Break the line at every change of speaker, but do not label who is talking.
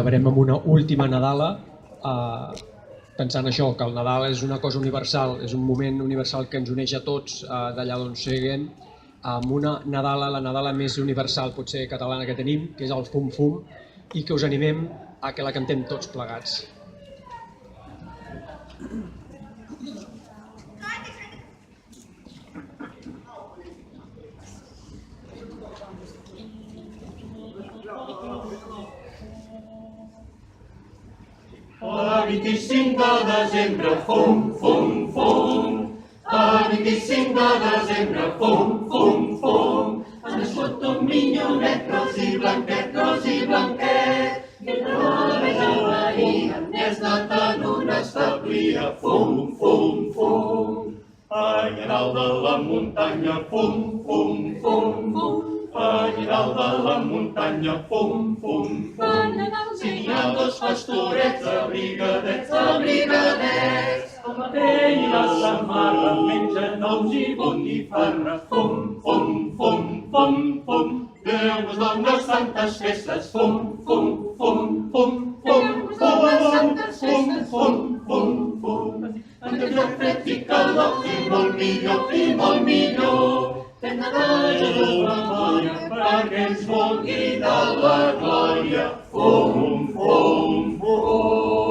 acabarem amb una última Nadala, pensant això, que el Nadal és una cosa universal, és un moment universal que ens uneix a tots d'allà d'on siguem, amb una Nadala, la Nadala més universal potser catalana que tenim, que és el Fum Fum, i que us animem a que la cantem tots plegats.
A 25 de desembre, fum, fum, fum. A 25 de desembre, fum, fum, fum. Ha nascut un minyonet ros i blanquet, que trobava ahir, més natant un establia, fum, fum, fum. Allà dalt de la muntanya, fum, fum, fum, fum. Allà dalt de la muntanya, fum, fum, fum. Si n'hi ha dos pastorets abrigadets, amb la pell i la samarra mengen ous i botifarra, fum, fum, fum, fum, fum. Déu us dona santes festes, fum, fum, fum, fum, fum, fum, fum, fum, fum, fum. En temps de fred i calor, i molt millor, fem Nadal Jesús memòria, perquè ens vulgui de la glòria, fum, fum, fum.